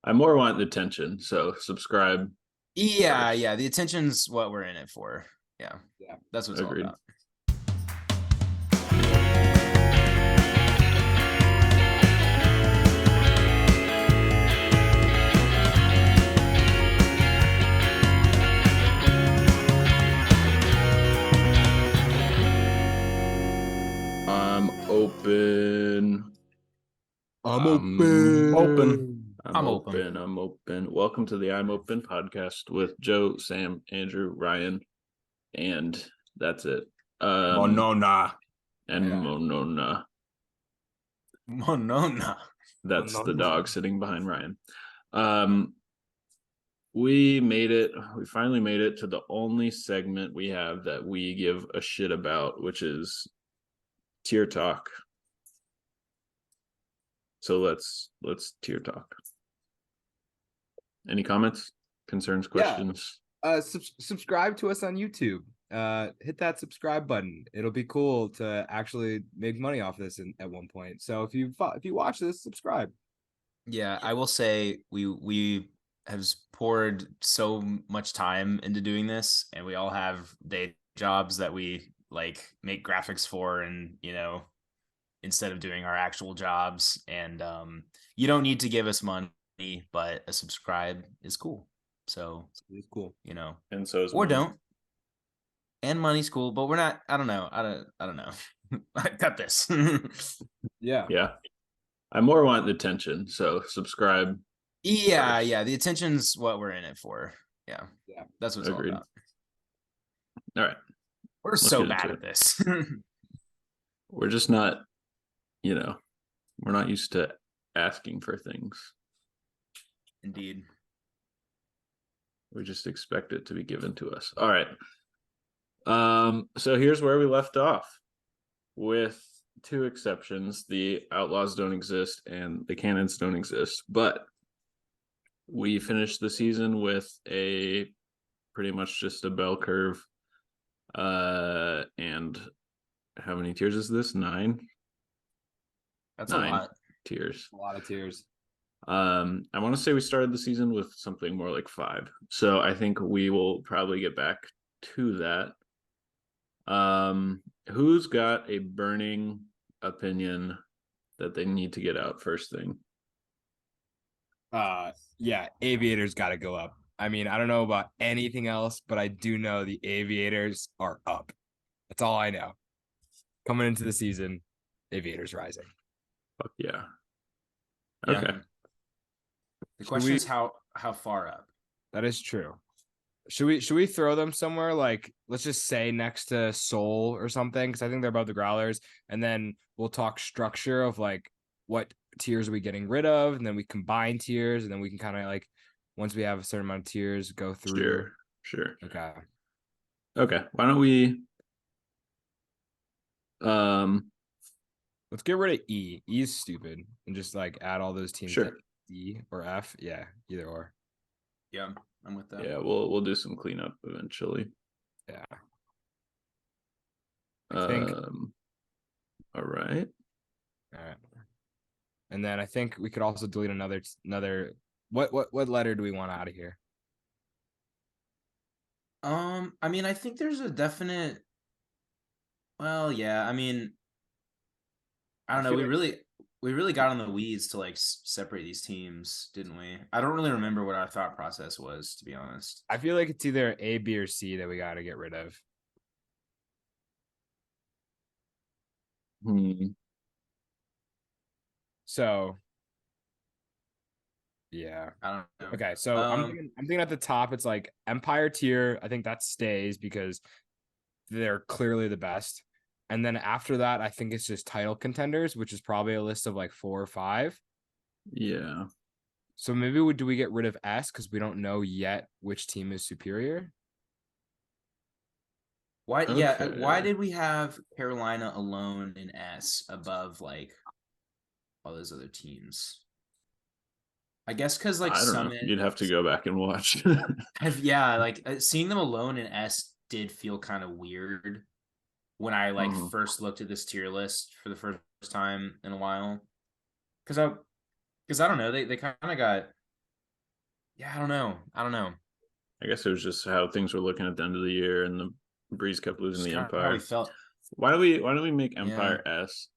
I more want the attention, so subscribe. Yeah, first. yeah. The attention's what we're in it for. Yeah, Yeah. that's what it's all Agreed. about. I'm open. I'm open. I'm open. I'm open. Welcome to the I'm Open podcast with Joe, Sam, Andrew, Ryan, and that's it. Monona. And Yeah. Monona. Monona. That's the Monona. dog sitting behind Ryan. We made it. We finally made it to the only segment we have that we give a shit about, which is tier talk. So let's tier talk. Any comments, concerns, questions? Subscribe to us on YouTube. Hit that subscribe button. It'll be cool to actually make money off this at one point. So if you watch this, subscribe. Yeah, I will say we have poured so much time into doing this, and we all have day jobs that we like make graphics for, and instead of doing our actual jobs. And you don't need to give us money, but a subscribe is cool. So It's cool. And so is or money. don't. And money's cool, but we're not. I don't know. I don't know. I got this. Yeah. Yeah. I more want the attention, so subscribe. Yeah, first. yeah. The attention's what we're in it for. Yeah, Yeah. that's what it's Agreed. all about. All right. We're Let's so get bad into at this. We're just not, we're not used to asking for things. Indeed. We just expect it to be given to us. All right. So here's where we left off, with two exceptions. The Outlaws don't exist and the Cannons don't exist, but we finished the season with a pretty much just a bell curve. And how many tiers is this? 9? That's 9 a lot. tiers. A lot of tears. I want to say we started the season with something more like 5. So I think we will probably get back to that. Who's got a burning opinion that they need to get out first thing? Yeah, Aviators got to go up. I mean, I don't know about anything else, but I do know the Aviators are up. That's all I know. Coming into the season, Aviators rising. Fuck yeah. Yeah. Okay. The question is how far up. That is true. Should we throw them somewhere, like, let's just say next to Soul or something, because I think they're above the Growlers, and then we'll talk structure of like what tiers are we getting rid of, and then we combine tiers, and then we can kind of like, once we have a certain amount of tiers, go through. Sure. Okay. Why don't we Let's get rid of E. E is stupid, and just like add all those teams. Sure. D or F. Yeah, either or. Yeah, I'm with that. Yeah, we'll do some cleanup eventually. Yeah. I think. All right. And then I think we could also delete another. What letter do we want out of here? I mean, I think there's a definite. Well, yeah. I mean, I don't know. We really got on the weeds to like separate these teams, didn't we? I don't really remember what our thought process was, to be honest. I feel like it's either A, B, or C that we got to get rid of. So, yeah. I don't know. Okay, so I'm thinking at the top, it's like Empire tier. I think that stays because they're clearly the best. And then after that, I think it's just title contenders, which is probably a list of like 4 or 5. Yeah. So maybe do we get rid of S because we don't know yet which team is superior? Why? Okay. Yeah. Why did we have Carolina alone in S above like all those other teams? I guess because like I don't know. You'd have to go back and watch. Seeing them alone in S did feel kind of weird when I like first looked at this tier list for the first time in a while. Because I don't know, they kind of got Yeah, I don't know. I guess it was just how things were looking at the end of the year, and the Breeze kept losing Just the kind of how we Empire. felt. Why don't we make Yeah. Empire S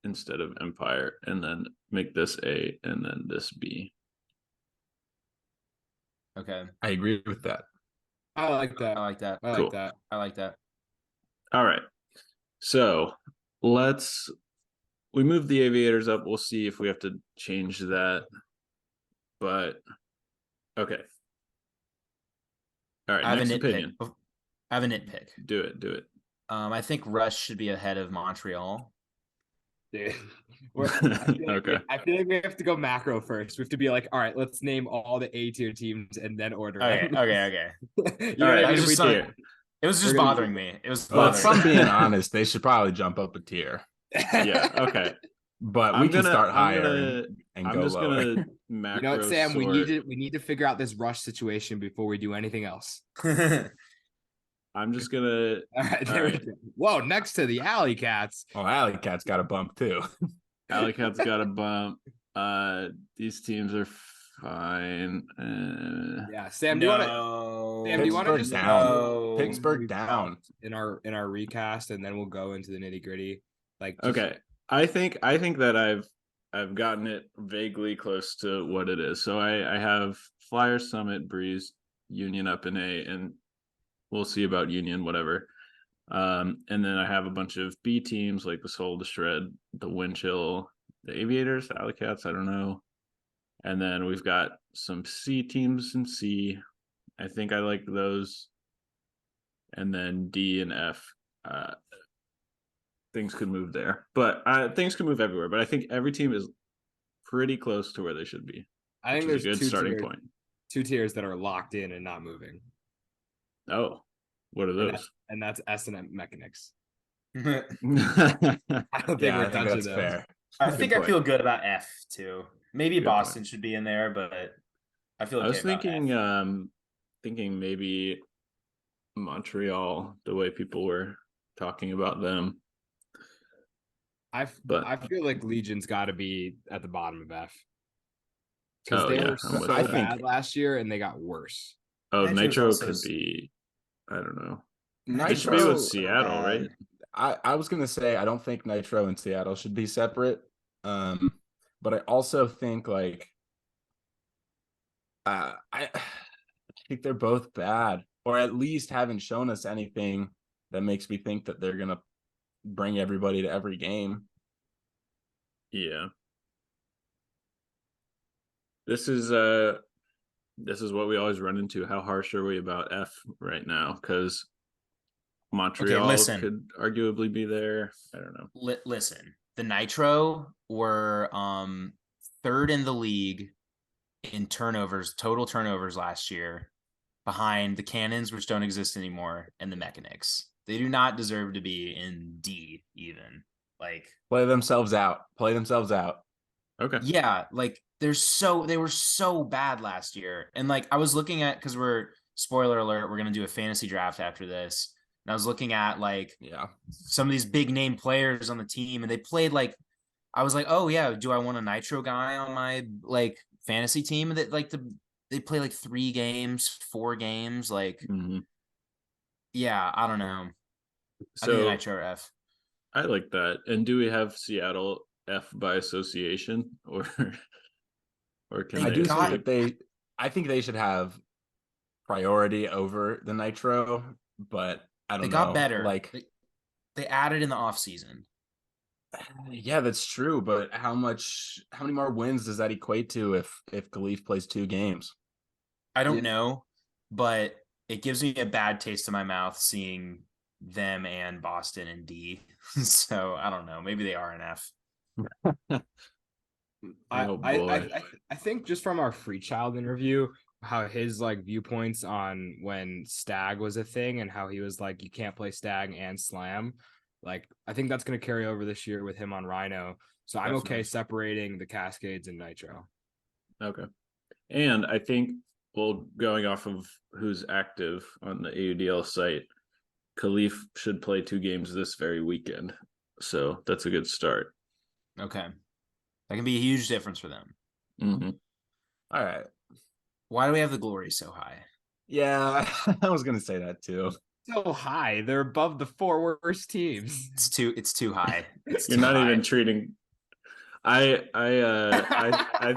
instead of Empire, and then make this A and then this B? Okay. I agree with that. I like that. I like that. I like Cool. that. I like that. All right. So we move the aviators up. We'll see if we have to change that. But okay. All right. I have Next a nitpick. opinion. I have a nitpick. Do it. Do it. I think Rush should be ahead of Montreal. Dude. Okay. I feel like we have to go macro first. We have to be like, all right, let's name all the A tier teams and then order Okay, them. okay. You know All what right, I mean? was If we just do- something- It was just We're gonna- bothering me. It was Well, if bothering I'm me. being honest, they should probably jump up a tier. Yeah. Okay. But we can start higher and I'm go just lower. gonna macro You know what, Sam? sort. We need to figure out this rush situation before we do anything else. I'm just gonna. All right, All there we right. go. Whoa, next to the Alley Cats. Oh, Alley Cat's got a bump too. Alley Cat's got a bump. These teams are fine. Yeah, Sam, do you want to? No. Sam, do you want to Pittsburgh just down. No. Pittsburgh down. in our recast, and then we'll go into the nitty gritty. Like, Okay. I think that I've gotten it vaguely close to what it is. So I have Flyer, Summit, Breeze, Union up in A, and we'll see about Union, whatever. And then I have a bunch of B teams like the Soul, the Shred, the Windchill, the Aviators, the Alley Cats, I don't know. And then we've got some C teams in C. I think I like those. And then D and F. Things could move there, but things can move everywhere. But I think every team is pretty close to where they should be. I think Which is there's a good starting point. two tiers that are locked in and not moving, Oh, what are those? and that's S and M Mechanics. I I don't think Yeah, we're I think touching that's those. fair. I Good think I point. feel good about F too. Maybe Good Boston point. should be in there, but I feel okay was about thinking, F. thinking maybe Montreal, the way people were talking about them. But- I feel like Legion's got to be at the bottom of F because Oh, they yeah, were I'm so with that. bad last year and they got worse. Oh, Nitro's Nitro also could s- be. I don't know. Nitro, It should be with Seattle, right? I was gonna say I don't think Nitro and Seattle should be separate. But I also think like I think they're both bad, or at least haven't shown us anything that makes me think that they're gonna bring everybody to every game. Yeah. This is what we always run into. How harsh are we about F right now? Because Montreal listen. could arguably be there. I don't know. Listen, the Nitro were third in the league in turnovers, total turnovers last year, behind the Cannons, which don't exist anymore, and the Mechanics. They do not deserve to be in D even. Like, Play themselves out. Play themselves out. Okay. yeah, like they were so bad last year. And like I was looking at, because spoiler alert, we're gonna do a fantasy draft after this. And I was looking at like Yeah. some of these big name players on the team, and they played like, I was like, oh yeah, do I want a Nitro guy on my like fantasy team? That like they play like 3 games, 4 games, like Mhm. yeah, I don't know. I think So Nitro F. I like that. And do we have Seattle F by association, or can I they do got- think that I think they should have priority over the Nitro, but I don't They know. got better. Like, They added in the off season. yeah, that's true. But how many more wins does that equate to if Khalif plays 2 games? I don't Yeah. know, but it gives me a bad taste in my mouth seeing them and Boston in D. So I don't know. Maybe they are an F. Oh, boy. I think just from our Free Child interview, how his like viewpoints on when Stag was a thing and how he was like, you can't play Stag and Slam. Like, I think that's going to carry over this year with him on Rhino. So I'm okay Definitely. separating the Cascades and Nitro. Okay. And I think, well, going off of who's active on the AUDL site, Khalif should play 2 games this very weekend. So that's a good start. Okay. That can be a huge difference for them. Mhm. All right. Why do we have the glory so high? Yeah, I was gonna say that too. So high. They're above the 4 worst teams. It's too high. It's You're too not high. even treating. I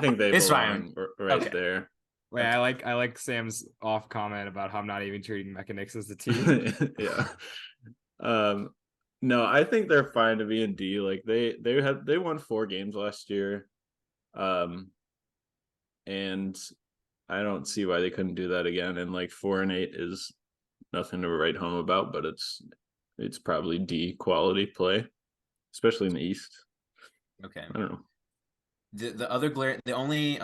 think they It's belong fine. right Okay. there. Wait, I like Sam's off comment about how I'm not even treating Mechanics as a team. Yeah. No, I think they're fine to be in D. Like they won 4 games last year. And I don't see why they couldn't do that again. And like 4-8 is nothing to write home about, but it's probably D quality play, especially in the East. Okay. I don't know. The only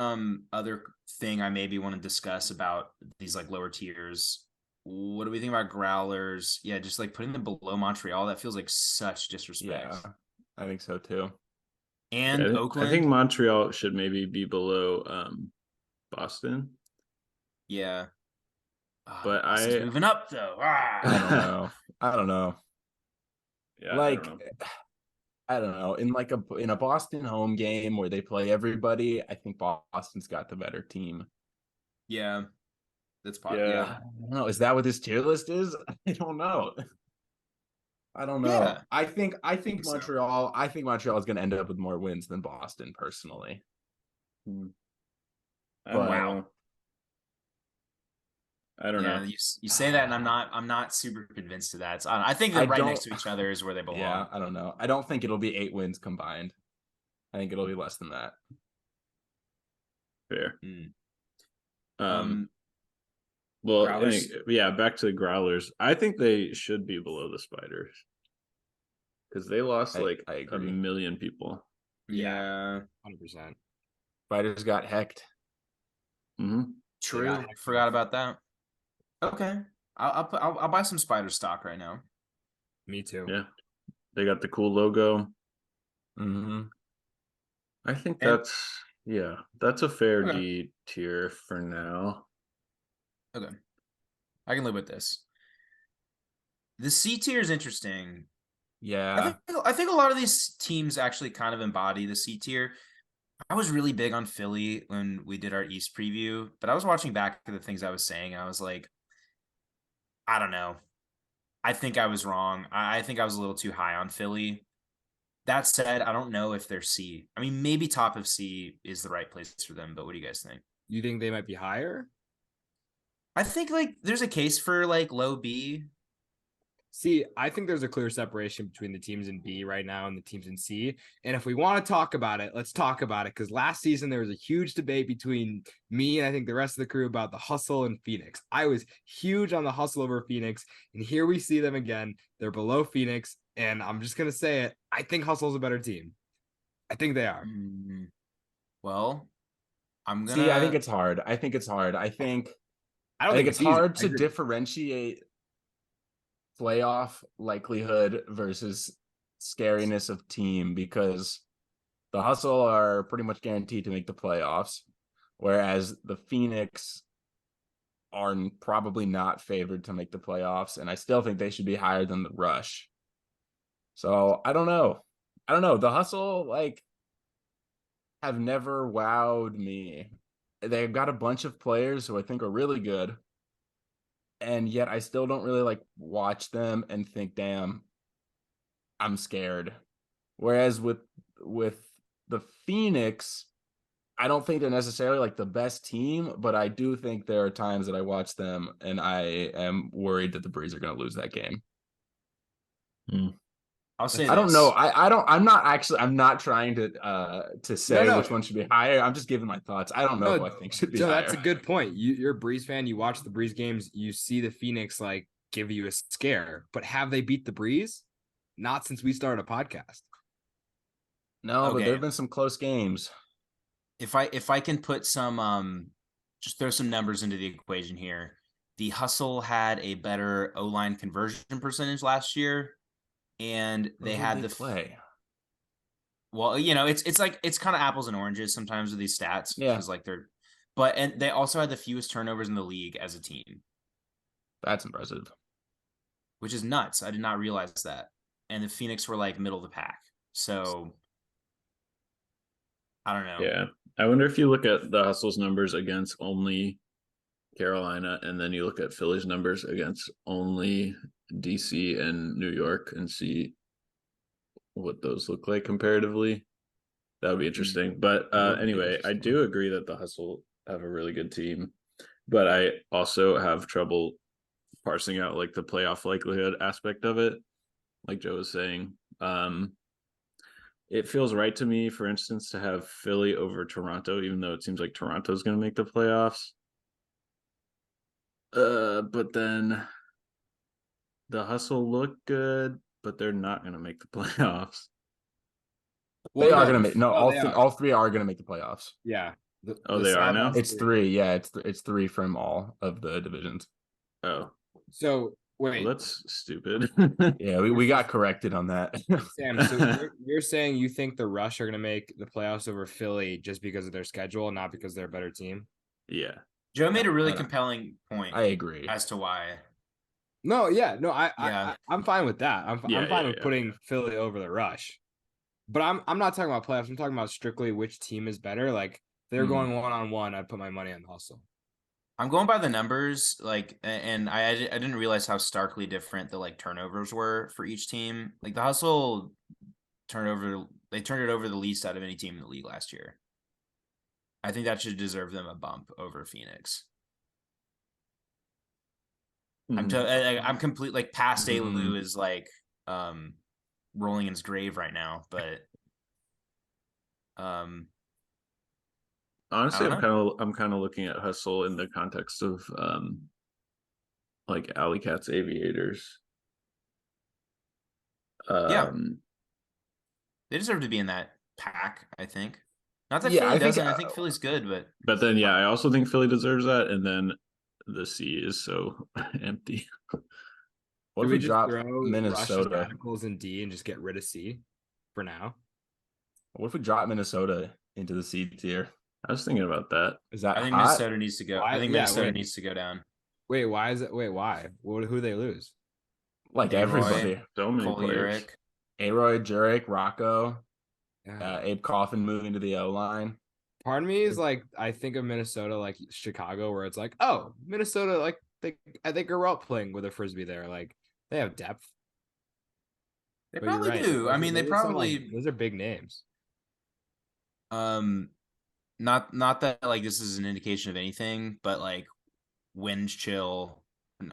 other thing I maybe want to discuss about these like lower tiers. What do we think about Growlers? Yeah, just like putting them below Montreal, that feels like such disrespect. Yeah, I think so too. And I think Oakland, Montreal should maybe be below Boston. yeah. But Boston's moving up though. I don't know. I don't know. Yeah, Like, I don't know. I don't know. In a Boston home game where they play everybody, I think Boston's got the better team. Yeah, that's Yeah. yeah. I don't know. Is that what this tier list is? I don't know. I don't know. Yeah. I think so. Montreal. I think Montreal is going to end up with more wins than Boston, personally. I don't Wow. know. I don't Yeah, know. you say that, and I'm not super convinced to that. So, I think they're right next to each other is where they belong. Yeah, I don't know. I don't think it'll be 8 wins combined. I think it'll be less than that. Fair. Mm. Well, Growlers? yeah, back to the Growlers. I think they should be below the Spiders because they lost like I a agree. million people. Yeah, 100%. Fighters got hecked. true. Forgot about that. Okay, I'll buy some Spider stock right now. Me too. Yeah, they got the cool logo. I think that's a fair Okay. D tier for now. Okay, I can live with this. The C tier is interesting. Yeah. I think a lot of these teams actually kind of embody the C tier. I was really big on Philly when we did our East preview, but I was watching back to the things I was saying. I was like, I don't know. I think I was wrong. I think I was a little too high on Philly. That said, I don't know if they're C. I mean, maybe top of C is the right place for them, but what do you guys think? You think they might be higher? I think like there's a case for like low B. See, I think there's a clear separation between the teams in B right now and the teams in C. And if we want to talk about it, let's talk about it. Because last season, there was a huge debate between me and I think the rest of the crew about the Hustle and Phoenix. I was huge on the Hustle over Phoenix. And here we see them again. They're below Phoenix. And I'm just going to say it. I think Hustle's a better team. I think they are. Well, I'm going to. See, I think it's hard. I think it's easy. hard to differentiate playoff likelihood versus scariness of team because the Hustle are pretty much guaranteed to make the playoffs, whereas the Phoenix are probably not favored to make the playoffs, and I still think they should be higher than the Rush. So I don't know. The Hustle have never wowed me. They've got a bunch of players who I think are really good, and yet I still don't really watch them and think, damn, I'm scared. Whereas with the Phoenix, I don't think they're necessarily the best team, but I do think there are times that I watch them and I am worried that the Breeze are going to lose that game. I'll say I don't this. know. I'm not trying to say which one should be higher. I'm just giving my thoughts. I don't know who I think should be Joe, higher. that's a good point. You're a Breeze fan. You watch the Breeze games. You see the Phoenix give you a scare. But have they beat the Breeze? Not since we started a podcast. No, but there have been some close games. If I can put some just throw some numbers into the equation here. The Hustle had a better O-line conversion percentage last year, and they had the play. Well, it's like it's kind of apples and oranges sometimes with these stats. Yeah. Because and they also had the fewest turnovers in the league as a team. That's impressive. Which is nuts. I did not realize that. And the Phoenix were middle of the pack. So I don't know. Yeah. I wonder if you look at the Hustle's numbers against only Carolina, and then you look at Philly's numbers against only DC and New York and see what those look like comparatively. That would be interesting. But That would be anyway, I interesting. do agree that the Hustle have a really good team, but I also have trouble parsing out like the playoff likelihood aspect of it. Like Joe was saying, it feels right to me, for instance, to have Philly over Toronto, even though it seems like Toronto's going to make the playoffs. But then the Hustle look good, but they're not going to make the playoffs. They are no, gonna make they are. all three are gonna make the playoffs. Yeah. Oh, they are South now? has It's 3. Yeah, it's 3 from all of the divisions. Oh, So well, wait, that's stupid. Yeah, we got corrected on that. Sam. So you're saying you think the Rush are gonna make the playoffs over Philly just because of their schedule, not because they're a better team? Yeah. Joe made a really no. compelling point I agree. as to why. No, yeah, no, Yeah. I'm fine with that. I'm Yeah, fine yeah, with yeah. putting Philly over the Rush. But I'm not talking about playoffs. I'm talking about strictly which team is better. Like if they're Mhm. going 1-on-1, I'd put my money on the Hustle. I'm going by the numbers, like, and I didn't realize how starkly different the like turnovers were for each team. Like the Hustle they turned it over the least out of any team in the league last year. I think that should deserve them a bump over Phoenix. I'm complete like past Alu is like rolling in his grave right now, but Honestly, I don't know. I'm kind of looking at Hustle in the context of like Alley Cat's Aviators. Yeah. They deserve to be in that pack, I think. Not that Yeah, Philly I think, doesn't. I think Philly's good, but But then yeah, I also think Philly deserves that, and then the C is so empty. what Do if we we just drop throw Rush's Minnesota? Radicals in D and just get rid of C for now? What if we drop Minnesota into the C tier? I was thinking about that. Is that I think hot? Minnesota needs to go. Why- I think yeah, Minnesota wait. needs to go down. Wait, why is it? Wait, why? Who they lose? Like A-Roy, everybody. So many Cole players. Urick. Aroy, Jurek, Rocco, Yeah. Abe Coffin moving to the O line. Part of me is like, I think of Minnesota like Chicago, where it's like, oh, Minnesota, like I think are out playing with a frisbee there. Like they have depth. They But you're probably right. do. I mean, they those are some, like, probably those are big names. not that like this is an indication of anything, but like wind chill,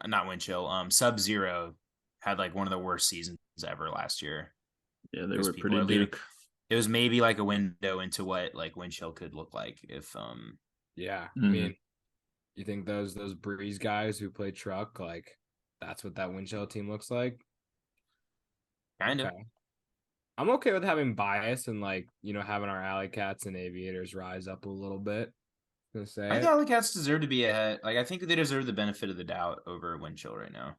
not wind chill. Sub Zero had like one of the worst seasons ever last year. Yeah, they Because were people pretty are leaving. Duke. It was maybe like a window into what like wind chill could look like if Yeah, I Mhm. mean, you think those Breeze guys who play truck, like that's what that wind chill team looks like? kind of. Okay. I'm okay with having bias and like having our alley cats and aviators rise up a little bit. Gonna say I think it. Alley Cats deserve to be ahead. Like I think they deserve the benefit of the doubt over wind chill right now.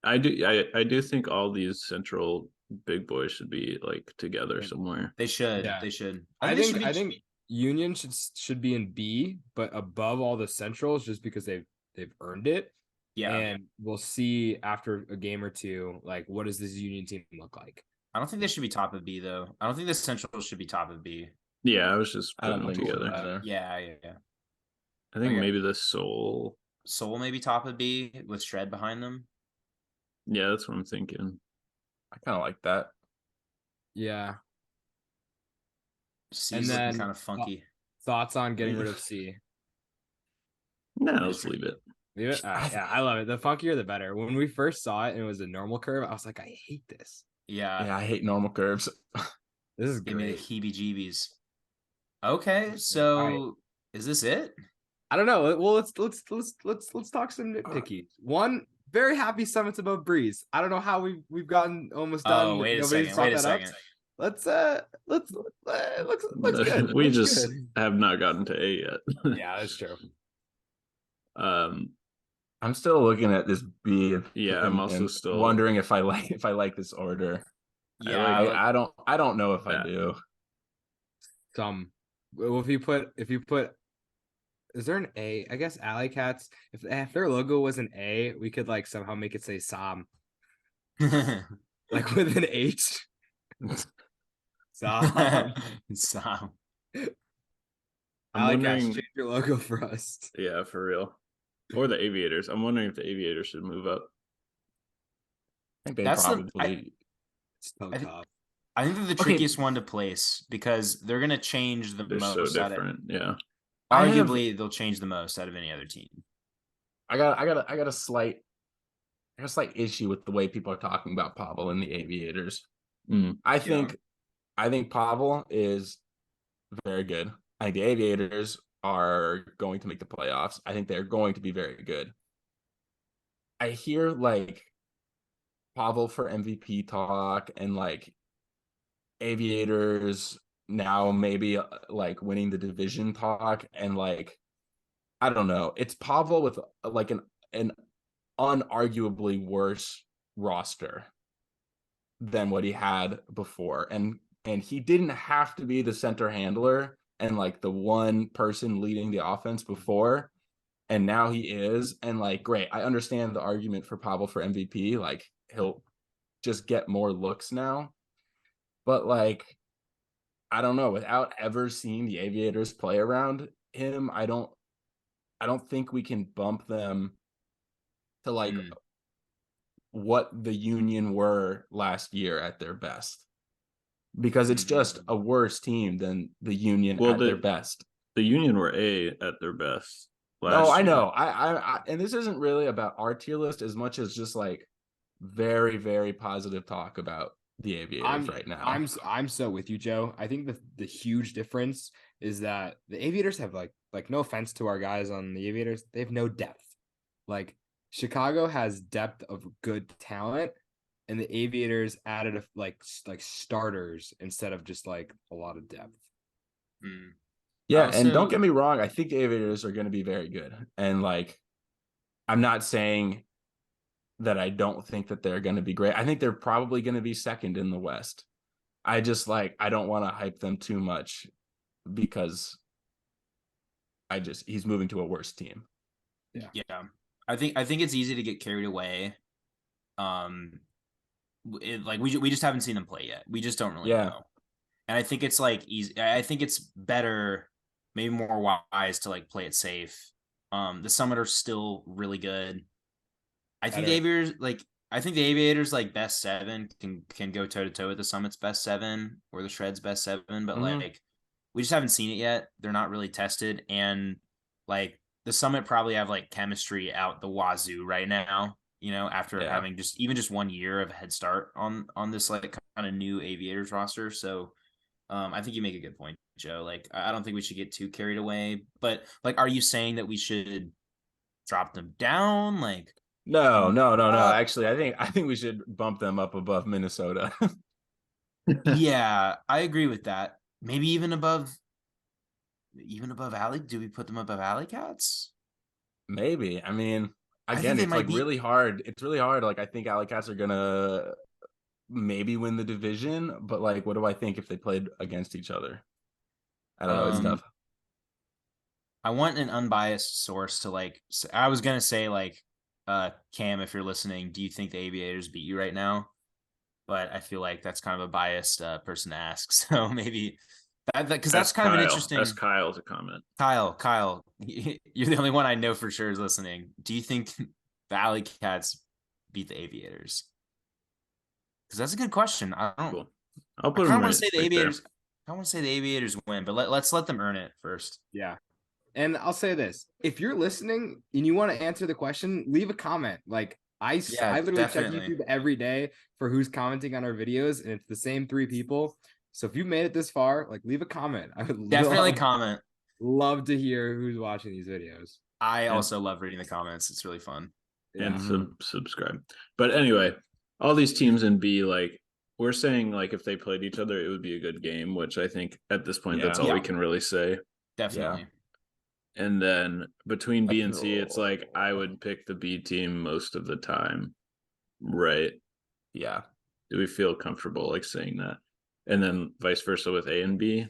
I do think all these central big boys should be like together Yeah. somewhere. They should. Yeah. They should. I they think should be- I think Union should be in B, but above all the centrals just because they've earned it. Yeah. And we'll see after a game or two, like what does this Union team look like? I don't think they should be top of B though. I don't think the Central should be top of B. Yeah, I was just I putting don't them think so together. either. Yeah. I think Okay. maybe the Soul. Soul maybe top of B with Shred behind them. Yeah, that's what I'm thinking. I kind of like that. Yeah. C's then- looking kind of funky. Thoughts on getting rid of C? No, let's leave it. Leave it? All right, yeah, I love it. The funkier, the better. When we first saw it and it was a normal curve, I was like, I hate this. Yeah. Yeah, I hate normal curves. This is Give me the great. heebie-jeebies. Okay, so is this it? I don't know. Well, let's talk some nitpicky. One, very happy summits above Breeze. I don't know how we've gotten almost done. Oh, wait a Nobody's second. brought Wait a that up. second. Let's looks good. We Looks just good. have not gotten to A yet. Yeah, that's true. I'm still looking at this B. Yeah, I'm also still wondering if I like this order. Yeah, I don't know if I that. do. Well, if you put, is there an A? I guess Alley Cats. If their logo was an A, we could like somehow make it say Sam, like with an H. Sam. Sam. I'm Alley Cats, wondering. change your logo for us. Yeah, for real. Or the Aviators. I'm wondering if the Aviators should move up. I think they That's probably. It's so I thi- tough. I think they're the Okay. trickiest one to place because they're gonna change the They're most. so different. Yeah. Arguably, they'll change the most out of any other team. I got a slight issue with the way people are talking about Pavel and the Aviators. Mm. I think Pavel is very good. I think the Aviators are going to make the playoffs. I think they're going to be very good. I hear like Pavel for MVP talk and like Aviators now maybe like winning the division talk, and like I don't know. It's Pavel with like an unarguably worse roster than what he had before, and he didn't have to be the center handler and like the one person leading the offense before, and now he is. And like, great, I understand the argument for Pavel for MVP, like he'll just get more looks now, but like I don't know, without ever seeing the Aviators play around him, I don't think we can bump them to like what the Union were last year at their best, because it's just a worse team than the Union at their best. The Union were A at their best No, last I year. know. I and this isn't really about our tier list as much as just like very, very positive talk about the Aviators right now. I'm so with you, Joe. I think the huge difference is that the Aviators have like no offense to our guys on the Aviators, they have no depth. Like Chicago has depth of good talent, and the Aviators added like starters instead of just like a lot of depth. Yeah, and don't get me wrong, I think the Aviators are going to be very good. And like, I'm not saying that I don't think that they're going to be great. I think they're probably going to be second in the West. I just like, I don't want to hype them too much because he's moving to a worse team. Yeah. I think it's easy to get carried away. Like we just haven't seen them play yet. We just don't really know. And I think it's like easy. I think it's better, maybe more wise to like play it safe. The Summit are still really good. I think the Aviators like best 7 can go toe to toe with the Summit's best 7 or the Shred's best 7, but like we just haven't seen it yet. They're not really tested, and like the Summit probably have like chemistry out the wazoo right now. You know, after having just 1 year of a head start on this like kind of new Aviators roster. So I think you make a good point, Joe. Like I don't think we should get too carried away. But like, are you saying that we should drop them down? Like, no. Actually, I think we should bump them up above Minnesota. Yeah, I agree with that. Maybe even above Alley. Do we put them above Alley Cats? Maybe. I mean, again, it's like really hard. It's really hard. Like I think Alley Cats are gonna maybe win the division, but like, what do I think if they played against each other? I don't know. It's tough. I want an unbiased source to like. I was gonna say like, Cam, if you're listening, do you think the Aviators beat you right now? But I feel like that's kind of a biased person to ask. So maybe because that's kind of an interesting. Ask Kyle to comment. Kyle, you're the only one I know for sure is listening. Do you think the Alley Cats beat the Aviators? Because that's a good question. I don't. Cool. I'll put I them want to say the right Aviators. there. I want to say the Aviators win, but let's let them earn it first. Yeah. And I'll say this: if you're listening and you want to answer the question, leave a comment. Like I literally check YouTube every day for who's commenting on our videos, and it's the same 3 people. So if you made it this far, like leave a comment. I would definitely comment. Love to hear who's watching these videos. I also love reading the comments. It's really fun. And subscribe. But anyway, all these teams in B, like we're saying, like if they played each other, it would be a good game, which I think at this point that's all we can really say. Definitely. And then between B and C, it's like I would pick the B team most of the time. Right. Yeah. Do we feel comfortable like saying that? And then vice versa with A and B.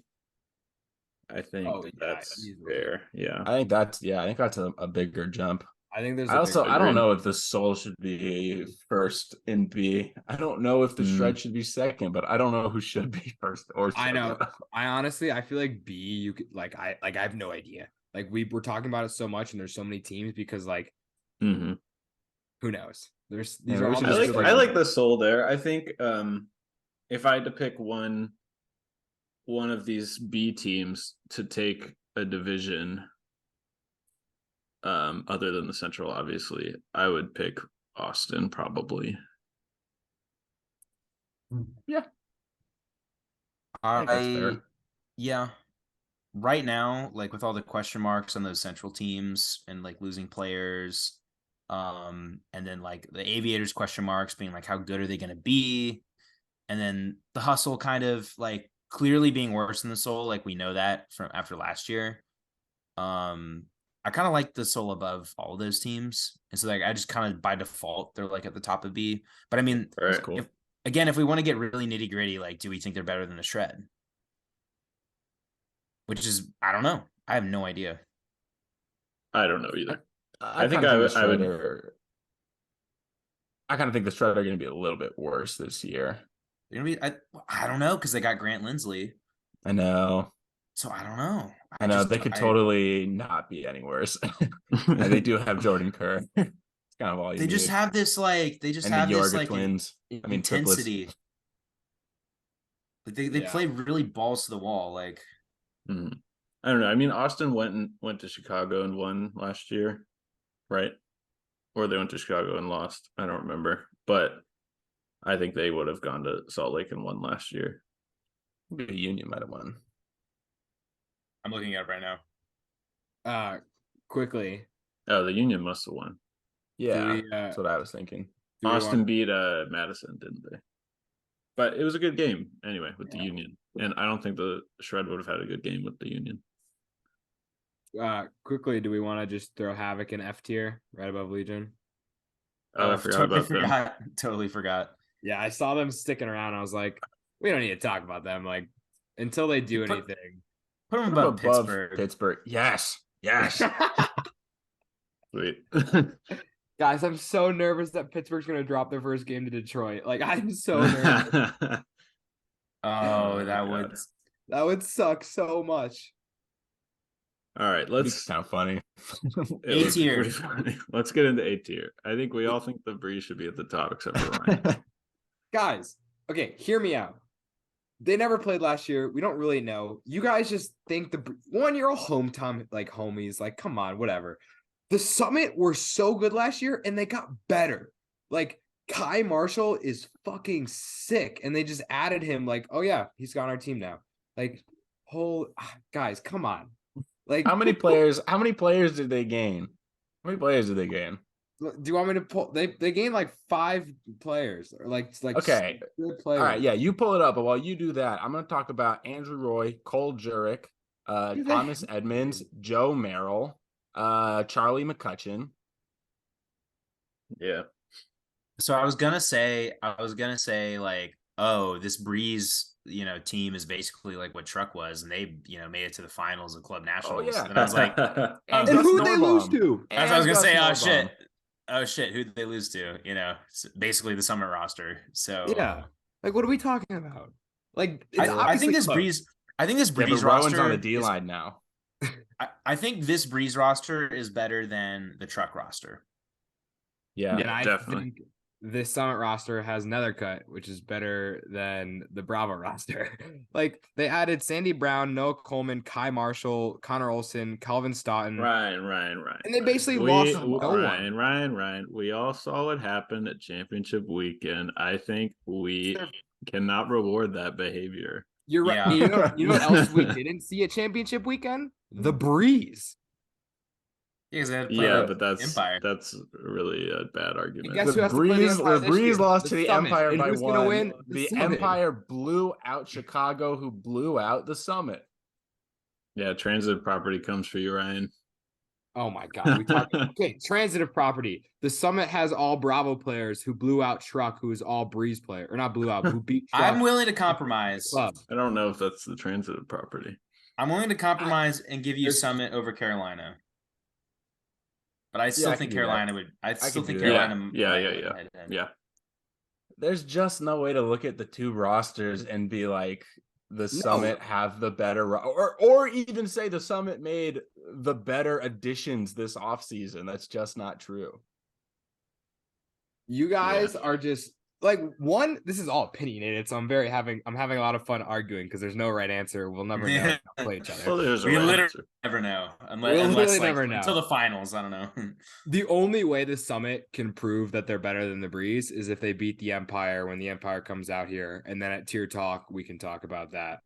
I think that's fair. Yeah. I think that's a bigger jump. I think there's I don't know if the Soul should be first in B. I don't know if the Shred should be second, but I don't know who should be first or second. I know. I honestly, I feel like B, you could I have no idea. Like we're talking about it so much, and there's so many teams because like hmm who knows? These Yeah, are we all should I just like do, I like the soul there. I think if I had to pick one of these B teams to take a division, other than the Central, obviously, I would pick Austin probably. Yeah, I think that's fair. Yeah. Right now, like with all the question marks on those central teams and like losing players, and then like the Aviators question marks being like how good are they going to be, and then the Hustle kind of like clearly being worse than the Soul, like we know that from after last year. I kind of like the Soul above all of those teams, and so like I just kind of by default they're like at the top of B. But I mean, Right. Cool. if we want to get really nitty gritty, like do we think they're better than the Shred? Which is I don't know. I have no idea. I don't know either. I think kind of I think the would- I would- Shredder. I kind of think the Shredder are going to be a little bit worse this year. They're gonna be I don't know because they got Grant Lindsley, I know. so I don't know. I know they could totally not be any worse. And they do have Jordan Kerr. It's kind of all you They just need. have this like they just And the have this Yorga like twins. I mean, triplets. intensity. Like they Yeah. play really balls to the wall. Like Mhm. I don't know. I mean, Austin went to Chicago and won last year, right? Or they went to Chicago and lost. I don't remember, but I think they would have gone to Salt Lake and won last year. Maybe the Union might have won. I'm looking at it right now. Quickly. Oh, the Union must have won. Yeah, we, that's what I was thinking. do we Austin want- beat Madison, didn't they? But it was a good game anyway with the Yeah. Union, and I don't think the Shred would have had a good game with the Union. Quickly, do we want to just throw Havoc in F tier right above Legion? Oh, I forgot about them. Totally forgot. Yeah, I saw them sticking around. I was like, we don't need to talk about them. Like until they do Put- anything. Put them Put 'em above Pittsburgh. Pittsburgh. Yes. Yes. Sweet. Guys, I'm so nervous that Pittsburgh's gonna drop their first game to Detroit. Like I'm so nervous. Oh, that God. would That would suck so much. All right, It's let's. kind of funny. It was A-tier. pretty funny. Let's get into A tier. I think we all think the Breeze should be at the top except for Ryan. Guys, okay, hear me out. They never played last year. We don't really know. You guys just think you're all hometown like homies. Like, come on, whatever. The Summit were so good last year and they got better. Like Kai Marshall is fucking sick. And they just added him, like, oh yeah, he's got on our team now. Like, guys, come on. Like How many players did they gain? How many players did they gain? do you want me to pull they gained like 5 players or like Okay. good players. All right, yeah, you pull it up, but while you do that, I'm going to talk about Andrew Roy, Cole Jurek, Thomas Edmonds, Joe Merrill, Charlie McCutcheon. Yeah. So I was gonna say like, oh, this Breeze, team is basically like what Truck was, and they, made it to the finals of Club Nationals. yeah. And I was like, And Gus who they lose Norbaum. to? as I was gonna Gus say, Norbaum. oh shit, who did they lose to? Basically the Summit roster. So Yeah. Like what are we talking about? Like it's I think obviously this close. Breeze. I think this Yeah, Breeze but Rowan's roster on the D is- line now. I think this Breeze roster is better than the Truck roster. Yeah. And I definitely. think this Summit roster has another cut, which is better than the Bravo roster. Like they added Sandy Brown, Noah Coleman, Kai Marshall, Connor Olson, Calvin Stoughton. Ryan. And they basically We- lost no one. Ryan. We all saw what happened at championship weekend. I think we cannot reward that behavior. You're right. Yeah. You know what else we didn't see at championship weekend? The Breeze. Yeah, 'cause they had to play, Yeah, like, but that's Empire. really a bad argument. guess who The has to play the Breeze, Empire the this Breeze year? lost The to the Summit. Empire And by who's gonna one. win? The The Summit. Empire blew out Chicago, who blew out the Summit. Yeah, transitive property comes for you, Ryan. Oh my god. We talked okay, transitive property. The Summit has all Bravo players who blew out Truck, who is all Breeze player. Or not blew out, who beat Truck. I'm willing to compromise. Club. I don't know if that's the transitive property. I'm willing to compromise and give you there's- Summit over Carolina. But I still I think can do that. Carolina would. I still can think do that. Carolina. Yeah, might yeah, win yeah. head-to-head. Yeah. There's just no way to look at the two rosters and be like, the Summit have the better, or even say the Summit made the better additions this offseason. That's just not true. You guys are just like this is all opinionated, so I'm having a lot of fun arguing because there's no right answer. We'll never know. If we'll play each other. Well, there's a We right literally answer. never know We'll unless literally like never know. until the finals. I don't know. The only way the Summit can prove that they're better than the Breeze is if they beat the Empire when the Empire comes out here, and then at Tier Talk we can talk about that.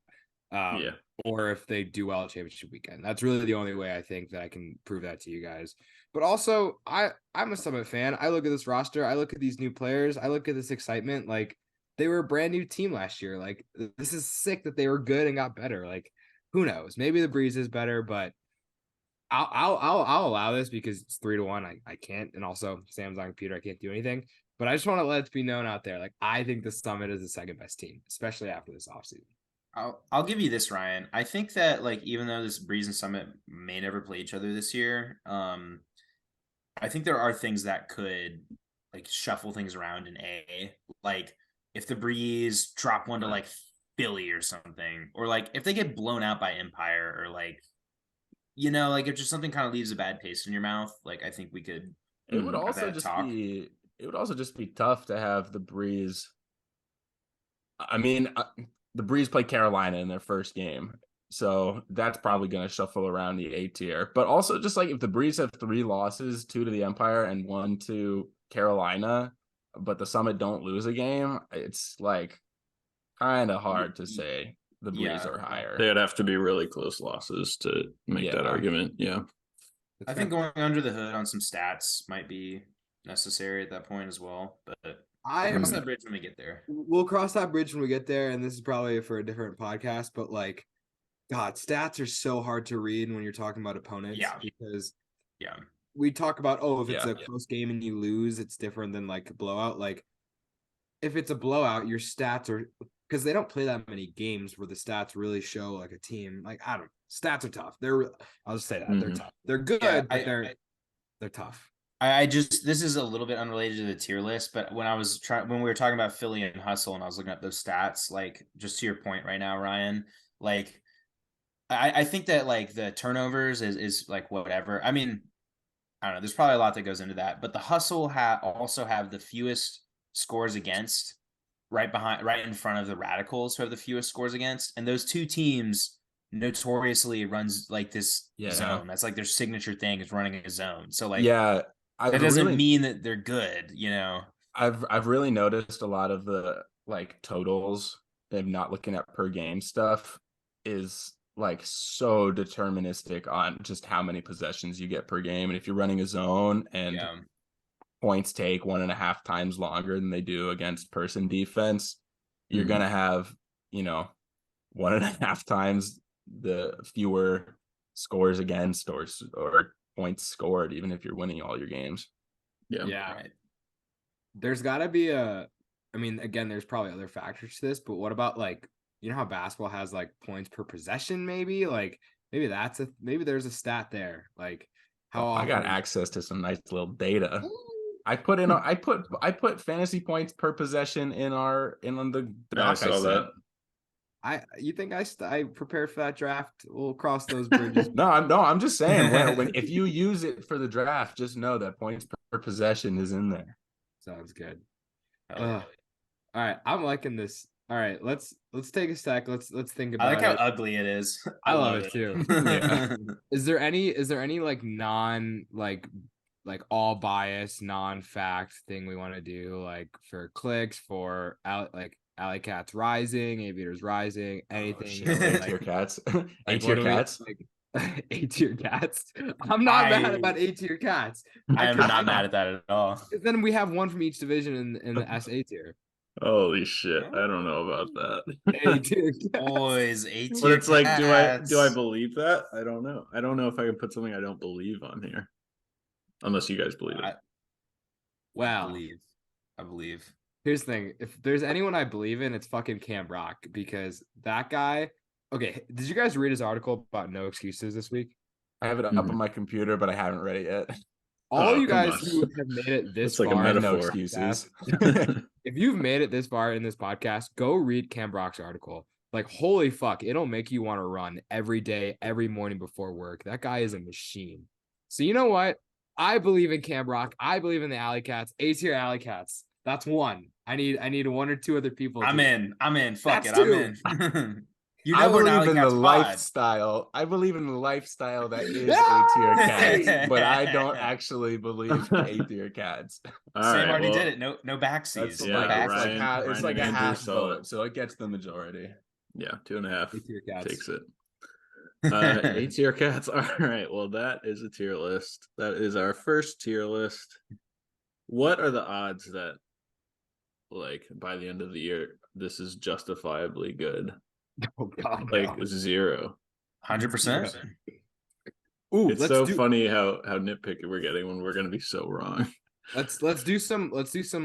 Yeah. Or if they do well at championship weekend. That's really the only way I think that I can prove that to you guys. But also, I'm a Summit fan. I look at this roster. I look at these new players. I look at this excitement. Like, they were a brand new team last year. Like, this is sick that they were good and got better. Like, who knows? Maybe the Breeze is better, but I'll allow this because it's 3-1. I can't, and also Sam's on computer. I can't do anything. But I just want to let it be known out there. Like, I think the Summit is the second best team, especially after this offseason. I'll give you this, Ryan. I think that like even though this Breeze and Summit may never play each other this year, I think there are things that could like shuffle things around in A. Like if the Breeze drop one to like Philly or something, or like if they get blown out by Empire, or like like if just something kind of leaves a bad taste in your mouth, like I think we could. It would have also that just talk. be. It would also just be tough to have the Breeze. I mean, the Breeze played Carolina in their first game, so that's probably going to shuffle around the A tier. But also, just like if the Breeze have 3 losses, 2 to the Empire and 1 to Carolina, but the Summit don't lose a game, it's like kind of hard to say the Breeze are higher. They would have to be really close losses to make that argument. Yeah. I think going under the hood on some stats might be necessary at that point as well, but we'll cross that bridge when we get there. We'll cross that bridge when we get there, and this is probably for a different podcast, but like, God, stats are so hard to read when you're talking about opponents. Yeah. Because yeah, we talk about, if it's a close game and you lose, it's different than like a blowout. Like, if it's a blowout, your stats are, because they don't play that many games where the stats really show like a team. Like, I don't, stats are tough. I'll just say that they're tough. They're good, but they're tough. This is a little bit unrelated to the tier list, but when we were talking about Philly and Hustle and I was looking at those stats, like just to your point right now, Ryan, like I think that like the turnovers is like whatever. I mean, I don't know. There's probably a lot that goes into that, but the Hustle also have the fewest scores against right in front of the Radicals, who have the fewest scores against. And those two teams notoriously runs like this zone. That's like their signature thing is running a zone. So like, that doesn't mean that they're good, I've really noticed a lot of the like totals and not looking at per game stuff is like so deterministic on just how many possessions you get per game. And if you're running a zone and points take 1.5 times longer than they do against person defense, you're going to have, 1.5 times the fewer scores against or points scored, even if you're winning all your games. Yeah. Right. There's got to be again, there's probably other factors to this, but what about like, how basketball has like points per possession, maybe maybe there's a stat there. Like how often... I got access to some nice little data. I put fantasy points per possession in the draft. I saw that. You think I prepared for that draft? We'll cross those bridges. No, I'm just saying when if you use it for the draft, just know that points per possession is in there. Sounds good. All right, I'm liking this. All right, let's take a sec. Let's think about it. I like how ugly it is. I love it too. Yeah. Is there any like non like all bias, non-fact thing we want to do, like for clicks, for Alley Cats Rising, Aviators Rising, anything? A-tier cats. A-tier cats. A-tier cats. I'm not mad about A-tier cats. I am not mad at that at all. Then we have one from each division in the SA tier. Holy shit! I don't know about that. A-tier boys, A-tier. But it's like, do I believe that? I don't know. I don't know if I can put something I don't believe on here, unless you guys believe it. Well, I believe. Here's the thing: if there's anyone I believe in, it's fucking Cam Brock, because that guy. Okay, did you guys read his article about no excuses this week? I have it up on my computer, but I haven't read it yet. All you guys who have made it this far, like a metaphor. No excuses. If you've made it this far in this podcast, go read Cam Brock's article. Like, holy fuck, it'll make you want to run every day, every morning before work. That guy is a machine. So you know what? I believe in Cam Rock. I believe in the Alley Cats. A tier Alley Cats. That's one. I need one or two other people. I'm in. Fuck That's it. I'm two. in. You I know we're an believe Alley in the Cats pod. lifestyle. I believe in the lifestyle that is A tier cats, Yay! but I don't actually believe in A tier cats. All Sam right, already well, did it. No backsies. That's No yeah, backsies. Ryan- it's Ryan like and a Andrew half saw vote, it. so it gets the majority. Yeah, 2.5 A tier Cats. takes it. A tier cats. All right. Well, that is a tier list. That is our first tier list. What are the odds that, like, by the end of the year, this is justifiably good? Oh God, Like no. 0. 100%. Ooh, It's let's so do funny how nitpicky we're getting when we're going to be so wrong. let's do some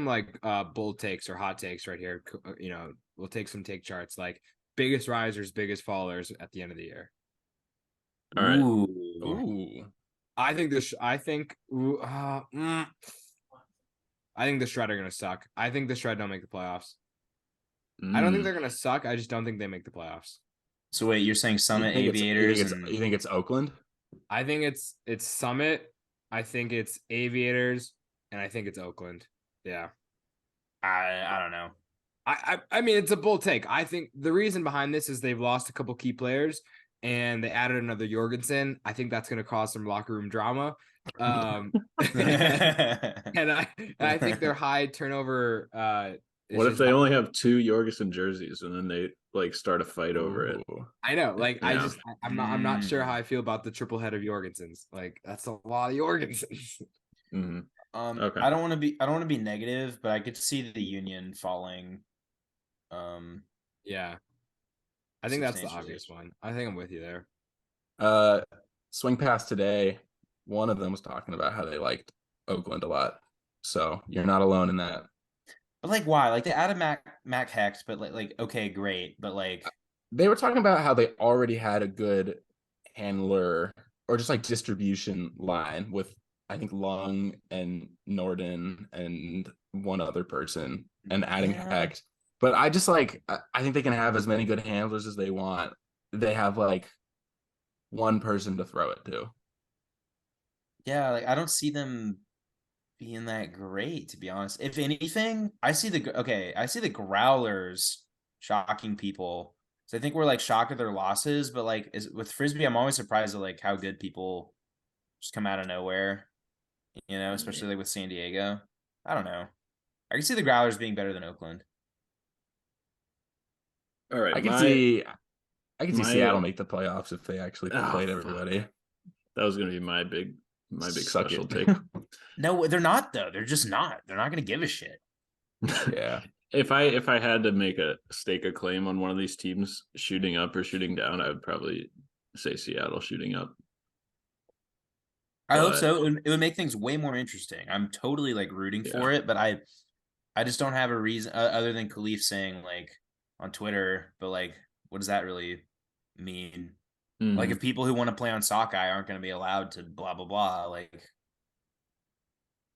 like bold takes or hot takes right here. You know, we'll take some take charts like biggest risers, biggest fallers at the end of the year. All right. Ooh. I think the I think the Shred are gonna suck. I think the Shred don't make the playoffs. I don't think Mm. they're gonna suck. I just don't think they make the playoffs. So wait, you're saying Summit Aviators You think it's Oakland? I think it's Summit. I think it's Aviators, and I think it's Oakland. Yeah. I don't know. I mean, it's a bold take. I think the reason behind this is they've lost a couple key players and they added another Jorgensen. I think that's going to cause some locker room drama. And I think their high turnover. Is What if just they not- only have 2 Jorgensen jerseys and then they like start a fight over it? Ooh. I know, like Yeah. I'm not sure how I feel about the triple head of Jorgensens. Like that's a lot of Jorgensens. Mhm. Okay. I don't want to be negative, but I could see the Union falling. Yeah, I think that's the Substantially. obvious one. I think I'm with you there. Swing past today, one of them was talking about how they liked Oakland a lot. So you're not alone in that. But like, why? Like they added Mac Hecht, but like okay, great, but like They were talking about how they already had a good handler or just like distribution line with I think Lung and Norden and one other person and adding Yeah. Hecht. But I just like I think they can have as many good handlers as they want. They have like one person to throw it to. yeah, like I don't see them being that great, to be honest. If anything, I see the Growlers shocking people. So I think we're like shocked at their losses, but like with Frisbee, I'm always surprised at like how good people just come out of nowhere. You know, especially like with San Diego. I don't know. I can see the Growlers being better than Oakland. All right. I can see my- Seattle make the playoffs if they actually Oh, played fuck. everybody. That was going to be my big Suck special it. take. No, they're not though. They're just not. They're not going to give a shit. Yeah. If I had to make a stake a claim on one of these teams shooting up or shooting down, I would probably say Seattle shooting up. I hope But- so. It would make things way more interesting. I'm totally like rooting for it, but I just don't have a reason other than Khalif saying like on Twitter. But like, what does that really mean? Like, Mhm. if people who want to play on Sockeye aren't going to be allowed to blah blah blah, like,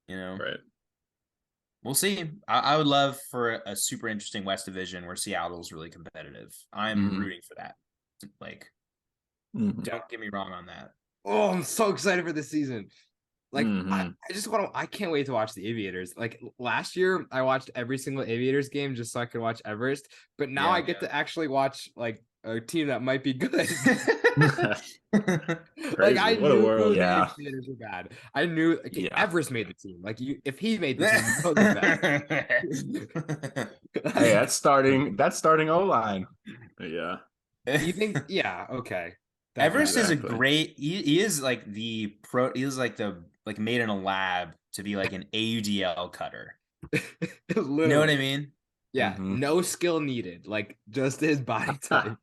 you know, Right. we'll see. I would love for a super interesting West Division where Seattle's really competitive. I'm Mhm. rooting for that. Like, Mhm. don't get me wrong on that. Oh, I'm so excited for this season. Like Mhm. I just want to. I can't wait to watch the Aviators. Like last year, I watched every single Aviators game just so I could watch Everest. But now Yeah. I get to actually watch like a team that might be good. Like I What a knew world. the Yeah. Aviators were bad. I knew Yeah. Everest made the team. Like if he made the team, you know they're bad. Hey, that's starting O line. Yeah. You think? Yeah. Okay. That- Everest is a Exactly. great. He is like the pro. He is like the like made in a lab to be like an AUDL cutter. You know what I Literally. mean? Yeah. Mhm. No skill needed. Like just his body type.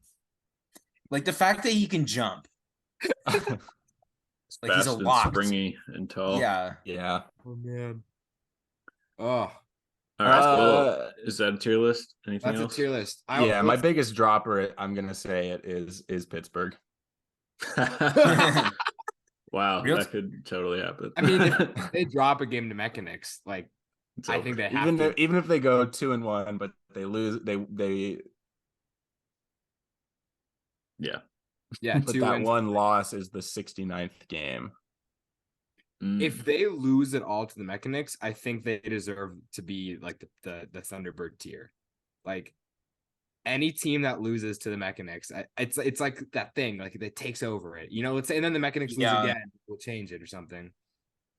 Like the fact that he can jump. Like he's Fast a and lock. springy and tall. Yeah. Yeah. Oh man. Oh, All right. Uh, Well, is that a tier list? Anything that's else? a tier list. Yeah, my biggest dropper, I'm gonna say it is Pittsburgh. Wow, Real- that could totally happen. I mean, if they drop a game to Mechanics, like It's I over. think they have to. Even if they go 2-1, but they lose, they Yeah. Yeah, But 2 that wins. one loss is the 69th game. If they lose it all to the Mechanics, I think they deserve to be like the Thunderbird tier. Like any team that loses to the Mechanics, it's like that thing, like it takes over it. You know, let's say, and then the Mechanics lose Yeah. again, we'll change it or something.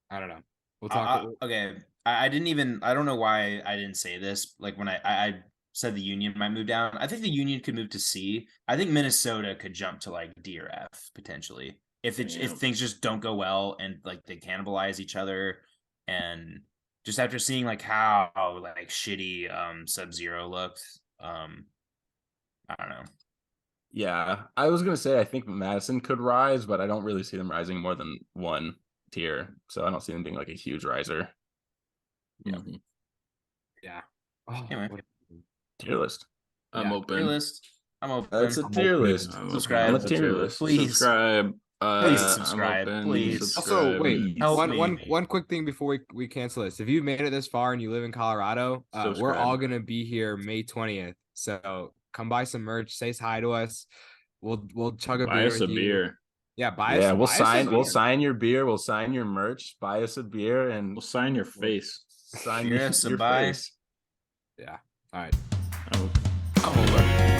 I don't know. We'll talk. Okay. I didn't even. I don't know why I didn't say this. Like when I said the Union might move down. I think the Union could move to C. I think Minnesota could jump to like D or F potentially if Damn. things just don't go well and like they cannibalize each other, and just after seeing like how like shitty Sub-Zero looked, I don't know. Yeah, I was gonna say I think Madison could rise, but I don't really see them rising more than one tier. So I don't see them being like a huge riser. Yeah. Mhm. Yeah. Oh, Anyway. what- Tier list. I'm Yeah. Tier open. list. I'm open. That's a tier open. list. I'm Subscribe. open to the tier list. Please. Subscribe. Please I'm subscribe. open. Please. Subscribe. Also, wait, Please. Help one, me. one quick thing before we cancel this. If you've made it this far and you live in Colorado, we're Subscribe. all gonna be here May 20th. So come buy some merch, say hi to us. We'll chug a Buy beer us a with you. beer. Yeah, buy Yeah, us. we'll buy us a sign beer. your beer, we'll sign your merch, buy us a beer, and We'll sign your face. sign Yes, your bye. face. Yeah. All right. I'm open. I'm over.